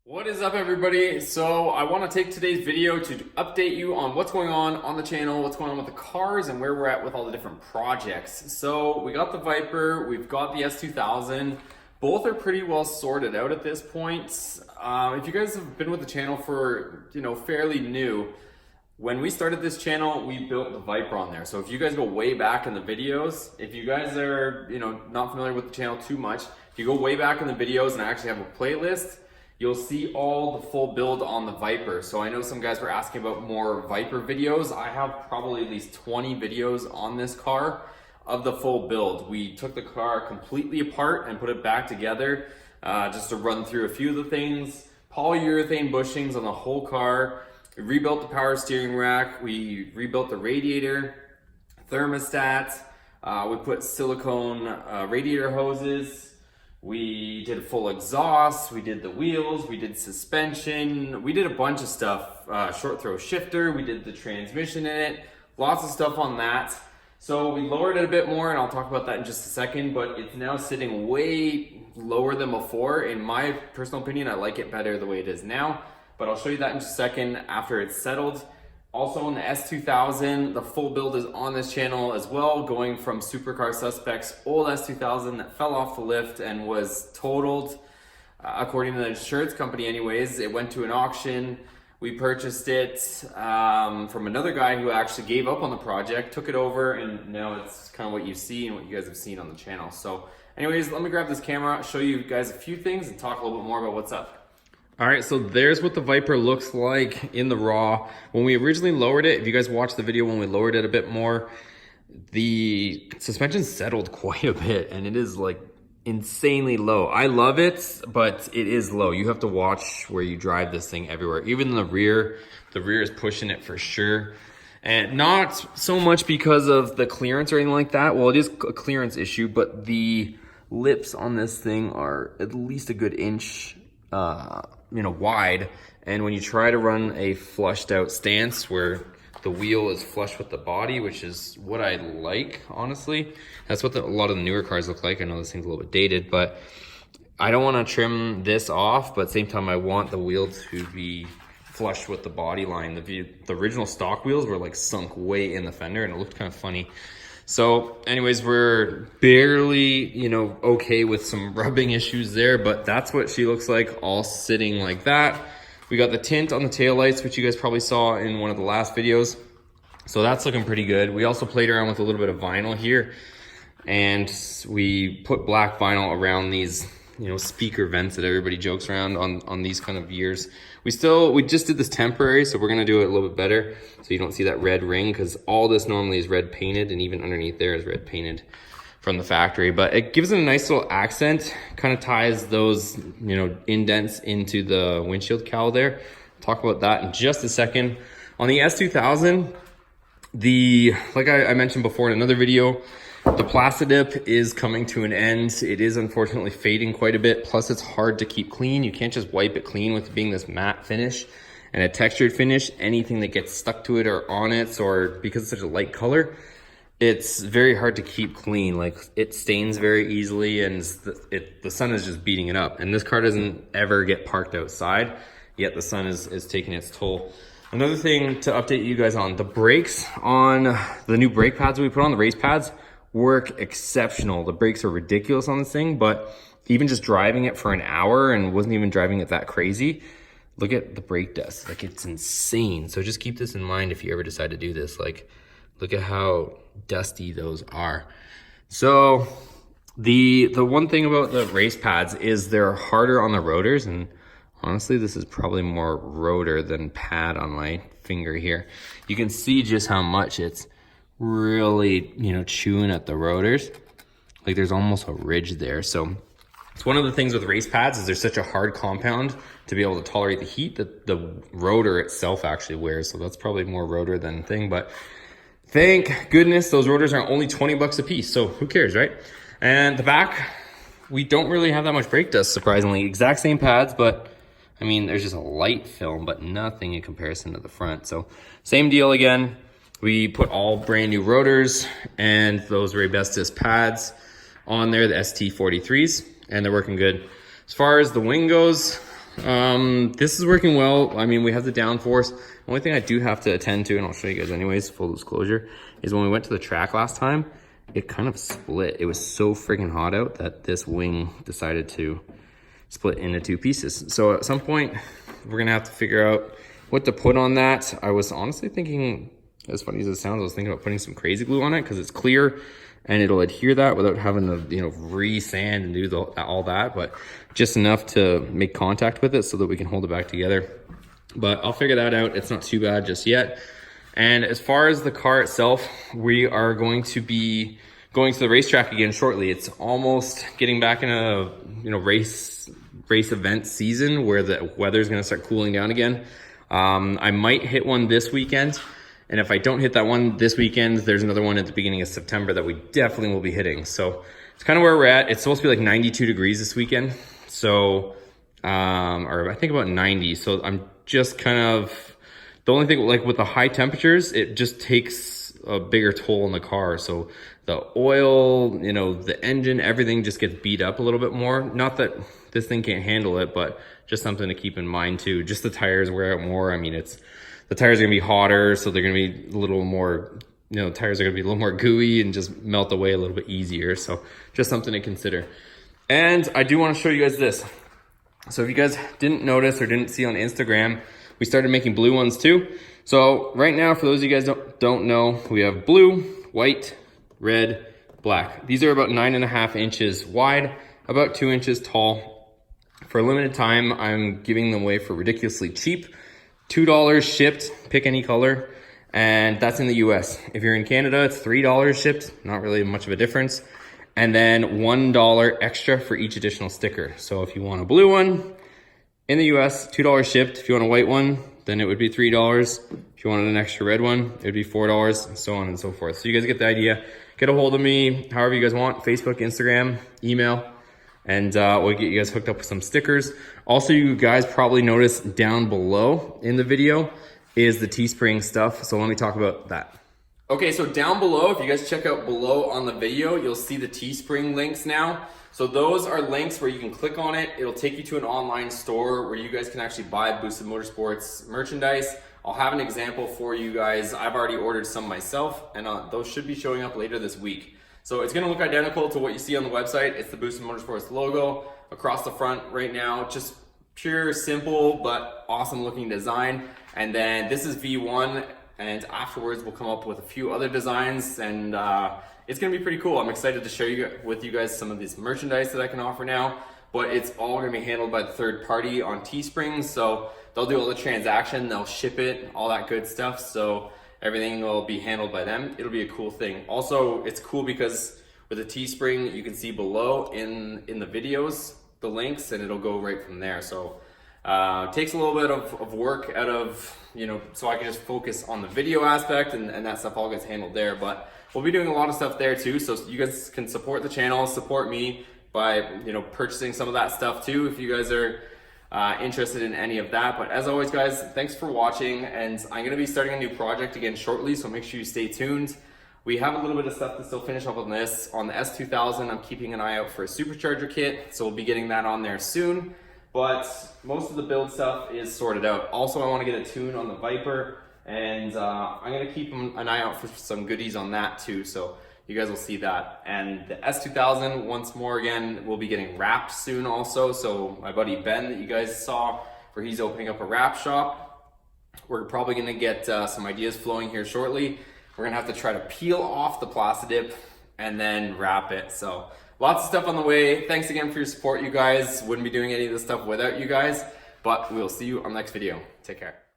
What is up, everybody? So I want to take today's video to update you on what's going on the channel, what's going on with the cars, and where we're at with all the different projects. So we got the Viper, we've got the S2000. Both are pretty well sorted out at this point. If you guys have been with the channel for, fairly new, when we started this channel, we built the Viper on there. So if you guys go way back in the videos, if you guys are, not familiar with the channel too much, if you go way back in the videos, and I actually have a playlist, you'll see all the full build on the Viper. So I know some guys were asking about more Viper videos. I have probably at least 20 videos on this car of the full build. We took the car completely apart and put it back together just to run through a few of the things. Polyurethane bushings on the whole car. We rebuilt the power steering rack. We rebuilt the radiator, thermostat. We put silicone radiator hoses. We did a full exhaust, we did the wheels, we did suspension, we did a bunch of stuff. Short throw shifter, we did the transmission in it, lots of stuff on that. So we lowered it a bit more, and I'll talk about that in just a second, but it's now sitting way lower than before. In my personal opinion, I like it better the way it is now, but I'll show you that in just a second after it's settled. Also on the S2000, the full build is on this channel as well, going from Supercar Suspects old S2000 that fell off the lift and was totaled. According to the insurance company anyways, it went to an auction. We purchased it from another guy who actually gave up on the project, took it over, and now it's kind of what you see and what you guys have seen on the channel. So anyways, let me grab this camera, show you guys a few things, and talk a little bit more about what's up. All right, so there's what the Viper looks like in the raw. When we originally lowered it, if you guys watched the video when we lowered it a bit more, the suspension settled quite a bit, and it is like insanely low. I love it, but it is low. You have to watch where you drive this thing everywhere. Even the rear is pushing it for sure. And not so much because of the clearance or anything like that. Well, it is a clearance issue, but the lips on this thing are at least a good inch wide, and when you try to run a flushed out stance where the wheel is flush with the body, which is what I like, honestly, that's what a lot of the newer cars look like. I know this thing's a little bit dated, but I don't want to trim this off, but at the same time I want the wheel to be flush with the body line. The original stock wheels were like sunk way in the fender, and it looked kind of funny. So anyways, we're barely, okay with some rubbing issues there, but that's what she looks like, all sitting like that. We got the tint on the taillights, which you guys probably saw in one of the last videos. So that's looking pretty good. We also played around with a little bit of vinyl here, and we put black vinyl around these, speaker vents that everybody jokes around on these kind of years. We just did this temporary, so we're gonna do it a little bit better so you don't see that red ring, because all this normally is red painted, and even underneath there is red painted from the factory. But it gives it a nice little accent, kind of ties those, indents into the windshield cowl there. Talk about that in just a second. On the S2000, like I mentioned before in another video, the Plastidip is coming to an end. It is unfortunately fading quite a bit. Plus, it's hard to keep clean. You can't just wipe it clean with being this matte finish and a textured finish. Anything that gets stuck to it or on it, or because it's such a light color, it's very hard to keep clean. Like, it stains very easily, and the sun is just beating it up. And this car doesn't ever get parked outside, yet the sun is taking its toll. Another thing to update you guys on, the brakes on the new brake pads we put on, the race pads, work exceptional. The brakes are ridiculous on this thing, but even just driving it for an hour, and wasn't even driving it that crazy, look at the brake dust. Like, it's insane. So just keep this in mind if you ever decide to do this. Like, look at how dusty those are. So the one thing about the race pads is they're harder on the rotors, and honestly, this is probably more rotor than pad on my finger here. You can see just how much it's really, chewing at the rotors. Like, there's almost a ridge there. So it's one of the things with race pads is there's such a hard compound to be able to tolerate the heat that the rotor itself actually wears. So that's probably more rotor than thing, but thank goodness those rotors are only 20 bucks a piece. So who cares, right? And the back, we don't really have that much brake dust, surprisingly. Exact same pads, but I mean, there's just a light film, but nothing in comparison to the front. So same deal again. We put all brand new rotors and those Raybestos pads on there, the ST43s, and they're working good. As far as the wing goes, This is working well. I mean, we have the downforce. The only thing I do have to attend to, and I'll show you guys anyways, full disclosure, is when we went to the track last time, it kind of split. It was so freaking hot out that this wing decided to split into two pieces. So at some point, we're gonna have to figure out what to put on that. I was honestly thinking, as funny as it sounds, I was thinking about putting some crazy glue on it because it's clear and it'll adhere that without having to, you know, re-sand and do all that, but just enough to make contact with it so that we can hold it back together. But I'll figure that out. It's not too bad just yet. And as far as the car itself, we are going to be going to the racetrack again shortly. It's almost getting back in a, you know, race event season where the weather's gonna start cooling down again. I might hit one this weekend. And if I don't hit that one this weekend, there's another one at the beginning of September that we definitely will be hitting. So it's kind of where we're at. It's supposed to be like 92 degrees this weekend. So, or I think about 90. So I'm just kind of, the only thing like with the high temperatures, it just takes a bigger toll on the car. So the oil, you know, the engine, everything just gets beat up a little bit more. Not that this thing can't handle it, but just something to keep in mind too. Just the tires wear out more. I mean, the tires are gonna be hotter, so they're gonna be a little more, you know, tires are gonna be a little more gooey and just melt away a little bit easier. So just something to consider. And I do wanna show you guys this. So if you guys didn't notice or didn't see on Instagram, we started making blue ones too. So right now, for those of you guys don't know, we have blue, white, red, black. These are about 9.5 inches wide, about 2 inches tall. For a limited time, I'm giving them away for ridiculously cheap. $2 shipped, pick any color, and that's in the US. If you're in Canada, it's $3 shipped, not really much of a difference. And then $1 extra for each additional sticker. So if you want a blue one in the US, $2 shipped. If you want a white one, then it would be $3. If you wanted an extra red one, it would be $4, and so on and so forth. So you guys get the idea. Get a hold of me however you guys want, Facebook, Instagram, email. And we'll get you guys hooked up with some stickers. Also, you guys probably noticed down below in the video is the Teespring stuff. So let me talk about that. Okay, so down below, if you guys check out below on the video, you'll see the Teespring links now. So those are links where you can click on it. It'll take you to an online store where you guys can actually buy Boosted Motorsports merchandise. I'll have an example for you guys. I've already ordered some myself, and those should be showing up later this week. So it's gonna look identical to what you see on the website. It's the Boosted Motorsports logo across the front right now. Just pure, simple, but awesome looking design. And then this is V1, and afterwards we'll come up with a few other designs, and it's gonna be pretty cool. I'm excited to share with you guys some of this merchandise that I can offer now, but it's all gonna be handled by the third party on Teespring. So they'll do all the transaction, they'll ship it, all that good stuff. So everything will be handled by them. It'll be a cool thing. Also, it's cool because with the Teespring, you can see below in the videos, the links, and it'll go right from there. So it takes a little bit of work out of, you know, so I can just focus on the video aspect, and that stuff all gets handled there. But we'll be doing a lot of stuff there too. So you guys can support the channel, support me by, you know, purchasing some of that stuff too, if you guys are interested in any of that. But as always, guys, thanks for watching, and I'm going to be starting a new project again shortly, so make sure you stay tuned. We have a little bit of stuff to still finish up on this. On the S2000, I'm keeping an eye out for a supercharger kit, so we'll be getting that on there soon. But most of the build stuff is sorted out. Also, I want to get a tune on the Viper, and I'm going to keep an eye out for some goodies on that too, so you guys will see that. And the S2000, once more again, will be getting wrapped soon also. So my buddy Ben that you guys saw, where he's opening up a wrap shop, we're probably gonna get some ideas flowing here shortly. We're gonna have to try to peel off the Plastidip and then wrap it. So lots of stuff on the way. Thanks again for your support, you guys. Wouldn't be doing any of this stuff without you guys, but we'll see you on the next video. Take care.